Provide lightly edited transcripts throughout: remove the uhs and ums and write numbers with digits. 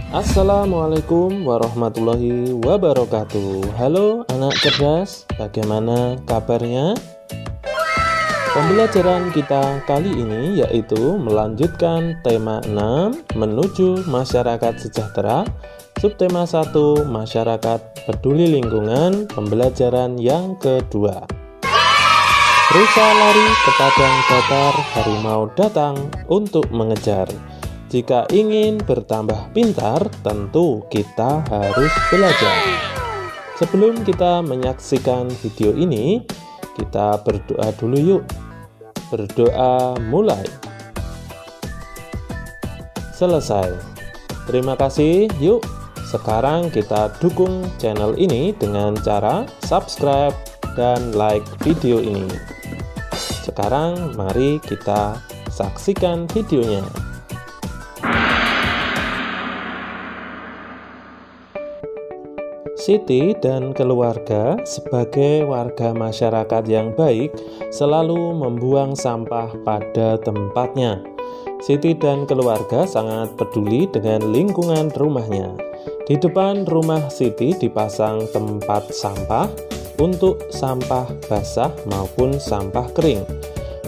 Assalamualaikum warahmatullahi wabarakatuh. Halo anak cerdas, bagaimana kabarnya? Pembelajaran kita kali ini yaitu melanjutkan tema 6 menuju masyarakat sejahtera, subtema 1 masyarakat peduli lingkungan, pembelajaran yang kedua. Rusa lari ke padang datar, harimau datang untuk mengejar. Jika ingin bertambah pintar, tentu kita harus belajar. Sebelum kita menyaksikan video ini, kita berdoa dulu yuk. Berdoa mulai. Selesai. Terima kasih. Yuk, sekarang kita dukung channel ini dengan cara subscribe dan like video ini. Sekarang mari kita saksikan videonya. Siti dan keluarga sebagai warga masyarakat yang baik selalu membuang sampah pada tempatnya. Siti dan keluarga sangat peduli dengan lingkungan rumahnya. Di depan rumah Siti dipasang tempat sampah untuk sampah basah maupun sampah kering.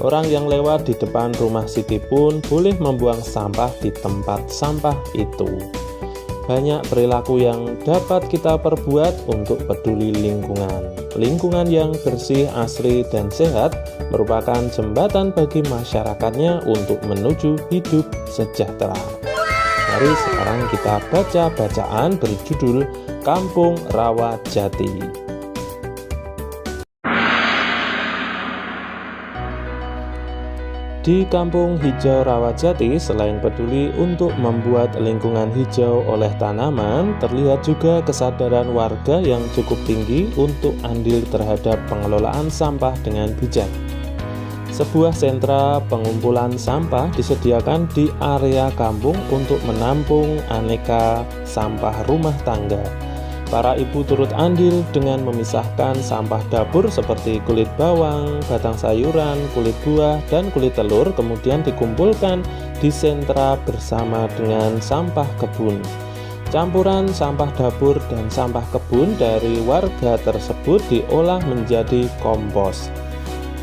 Orang yang lewat di depan rumah Siti pun boleh membuang sampah di tempat sampah itu. Banyak perilaku yang dapat kita perbuat untuk peduli lingkungan. Lingkungan yang bersih, asri, dan sehat merupakan jembatan bagi masyarakatnya untuk menuju hidup sejahtera. Mari sekarang kita baca bacaan berjudul Kampung Rawajati. Di Kampung Hijau Rawajati, selain peduli untuk membuat lingkungan hijau oleh tanaman, terlihat juga kesadaran warga yang cukup tinggi untuk andil terhadap pengelolaan sampah dengan bijak. Sebuah sentra pengumpulan sampah disediakan di area kampung untuk menampung aneka sampah rumah tangga. Para ibu turut andil dengan memisahkan sampah dapur seperti kulit bawang, batang sayuran, kulit buah, dan kulit telur, kemudian dikumpulkan di sentra bersama dengan sampah kebun. Campuran sampah dapur dan sampah kebun dari warga tersebut diolah menjadi kompos.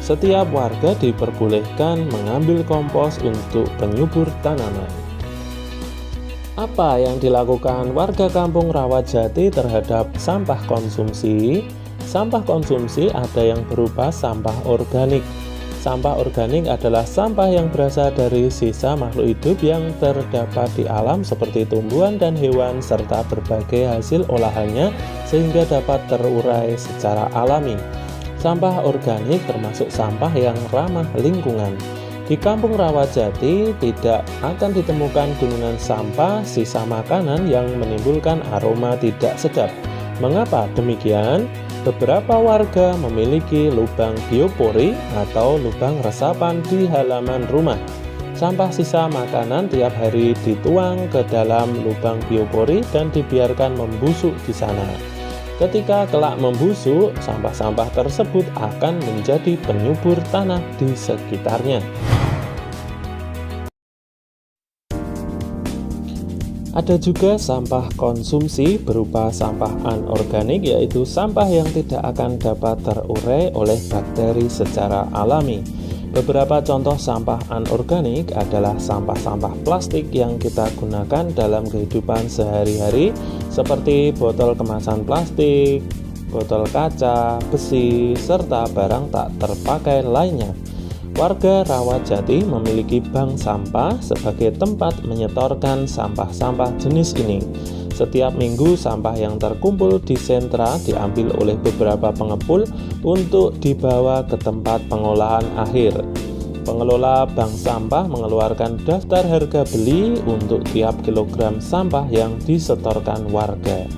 Setiap warga diperbolehkan mengambil kompos untuk penyubur tanaman. Apa yang dilakukan warga Kampung Rawajati terhadap sampah konsumsi? Sampah konsumsi ada yang berupa sampah organik. Sampah organik adalah sampah yang berasal dari sisa makhluk hidup yang terdapat di alam seperti tumbuhan dan hewan serta berbagai hasil olahannya sehingga dapat terurai secara alami. Sampah organik termasuk sampah yang ramah lingkungan. Di Kampung Rawajati tidak akan ditemukan gunungan sampah sisa makanan yang menimbulkan aroma tidak sedap. Mengapa demikian? Beberapa warga memiliki lubang biopori atau lubang resapan di halaman rumah. Sampah sisa makanan tiap hari dituang ke dalam lubang biopori dan dibiarkan membusuk di sana. Ketika kelak membusuk, sampah-sampah tersebut akan menjadi penyubur tanah di sekitarnya. Ada juga sampah konsumsi berupa sampah anorganik, yaitu sampah yang tidak akan dapat terurai oleh bakteri secara alami. Beberapa contoh sampah anorganik adalah sampah-sampah plastik yang kita gunakan dalam kehidupan sehari-hari seperti botol kemasan plastik, botol kaca, besi, serta barang tak terpakai lainnya. Warga Rawajati memiliki bank sampah sebagai tempat menyetorkan sampah-sampah jenis ini. Setiap minggu sampah yang terkumpul di sentra diambil oleh beberapa pengepul untuk dibawa ke tempat pengolahan akhir. Pengelola bank sampah mengeluarkan daftar harga beli untuk tiap kilogram sampah yang disetorkan warga.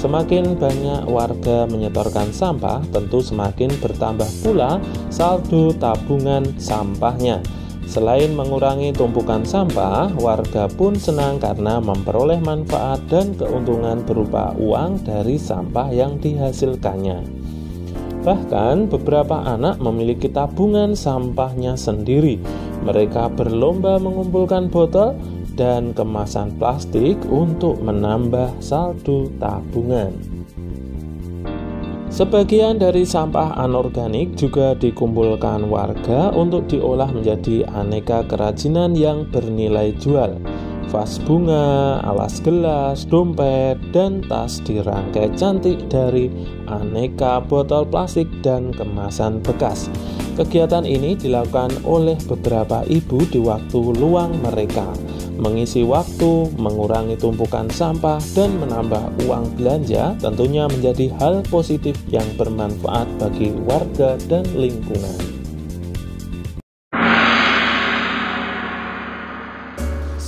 Semakin banyak warga menyetorkan sampah, tentu semakin bertambah pula saldo tabungan sampahnya. Selain mengurangi tumpukan sampah, warga pun senang karena memperoleh manfaat dan keuntungan berupa uang dari sampah yang dihasilkannya. Bahkan beberapa anak memiliki tabungan sampahnya sendiri. Mereka berlomba mengumpulkan botol, dan kemasan plastik untuk menambah saldo tabungan. Sebagian dari sampah anorganik juga dikumpulkan warga untuk diolah menjadi aneka kerajinan yang bernilai jual. Vas bunga, alas gelas, dompet, dan tas dirangkai cantik dari aneka botol plastik dan kemasan bekas. Kegiatan ini dilakukan oleh beberapa ibu di waktu luang mereka, mengisi waktu, mengurangi tumpukan sampah, dan menambah uang belanja tentunya menjadi hal positif yang bermanfaat bagi warga dan lingkungan.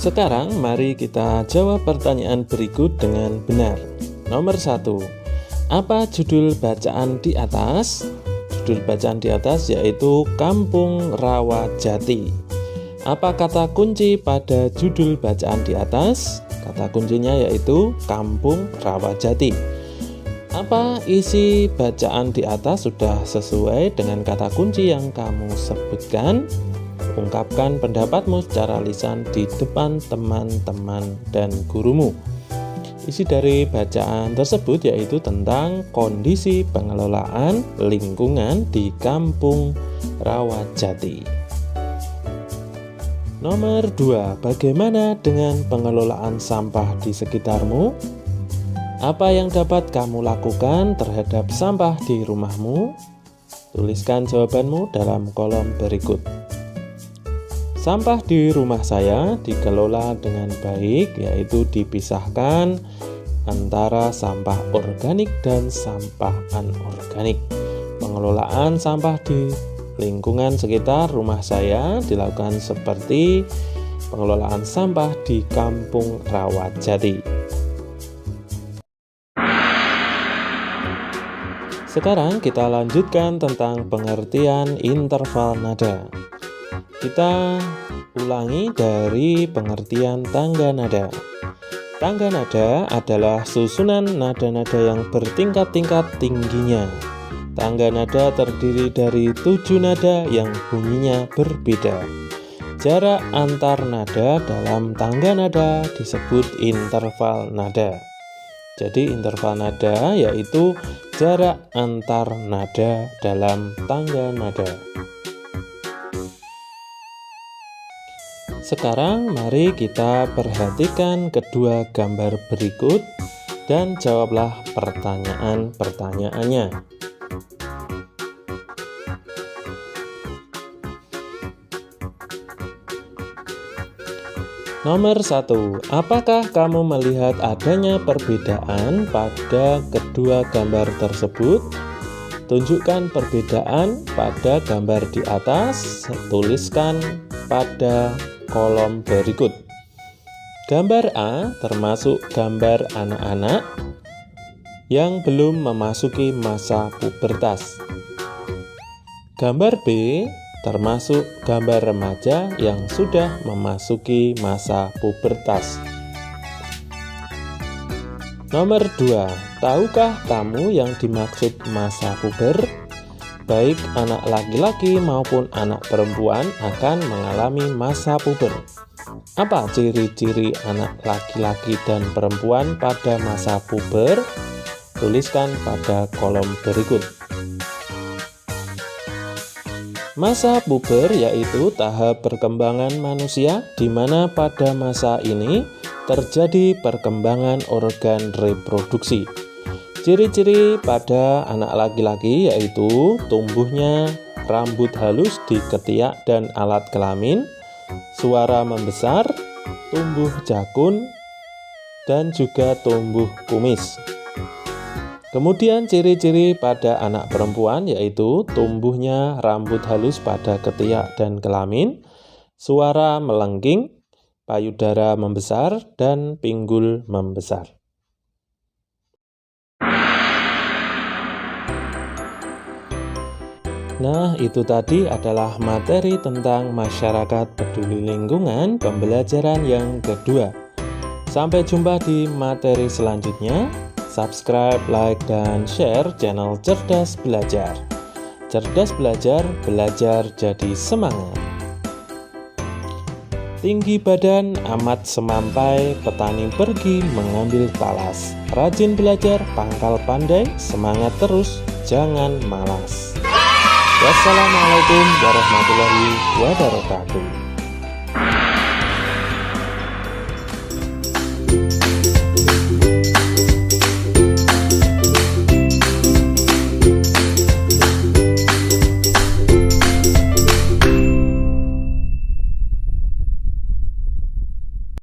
Sekarang mari kita jawab pertanyaan berikut dengan benar. Nomor 1. Apa judul bacaan di atas? Judul bacaan di atas yaitu Kampung Rawajati. Apa kata kunci pada judul bacaan di atas? Kata kuncinya yaitu Kampung Rawajati. Apa isi bacaan di atas sudah sesuai dengan kata kunci yang kamu sebutkan? Ungkapkan pendapatmu secara lisan di depan teman-teman dan gurumu. Isi dari bacaan tersebut yaitu tentang kondisi pengelolaan lingkungan di Kampung Rawajati. Nomor 2, bagaimana dengan pengelolaan sampah di sekitarmu? Apa yang dapat kamu lakukan terhadap sampah di rumahmu? Tuliskan jawabanmu dalam kolom berikut. Sampah di rumah saya dikelola dengan baik, yaitu dipisahkan antara sampah organik dan sampah anorganik. Pengelolaan sampah di lingkungan sekitar rumah saya dilakukan seperti pengelolaan sampah di Kampung Rawajati. Sekarang kita lanjutkan tentang pengertian interval nada. Kita ulangi dari pengertian tangga nada. Tangga nada adalah susunan nada-nada yang bertingkat-tingkat tingginya. Tangga nada terdiri dari 7 nada yang bunyinya berbeda. Jarak antar nada dalam tangga nada disebut interval nada. Jadi interval nada yaitu jarak antar nada dalam tangga nada. Sekarang mari kita perhatikan kedua gambar berikut dan jawablah pertanyaan-pertanyaannya. Nomor 1. Apakah kamu melihat adanya perbedaan pada kedua gambar tersebut? Tunjukkan perbedaan pada gambar di atas, tuliskan pada kolom berikut. Gambar A termasuk gambar anak-anak yang belum memasuki masa pubertas. Gambar B termasuk gambar remaja yang sudah memasuki masa pubertas. Nomor 2, tahukah kamu yang dimaksud masa puber? Baik anak laki-laki maupun anak perempuan akan mengalami masa puber. Apa ciri-ciri anak laki-laki dan perempuan pada masa puber? Tuliskan pada kolom berikut. Masa puber yaitu tahap perkembangan manusia di mana pada masa ini terjadi perkembangan organ reproduksi. Ciri-ciri pada anak laki-laki yaitu tumbuhnya rambut halus di ketiak dan alat kelamin, suara membesar, tumbuh jakun, dan juga tumbuh kumis. Kemudian ciri-ciri pada anak perempuan yaitu tumbuhnya rambut halus pada ketiak dan kelamin, suara melengking, payudara membesar, dan pinggul membesar. Nah, itu tadi adalah materi tentang masyarakat peduli lingkungan pembelajaran yang kedua. Sampai jumpa di materi selanjutnya. Subscribe, like, dan share channel Cerdas Belajar. Cerdas Belajar, belajar jadi semangat. Tinggi badan amat semampai, petani pergi mengambil talas. Rajin belajar, pangkal pandai, semangat terus, jangan malas. Wassalamualaikum warahmatullahi wabarakatuh.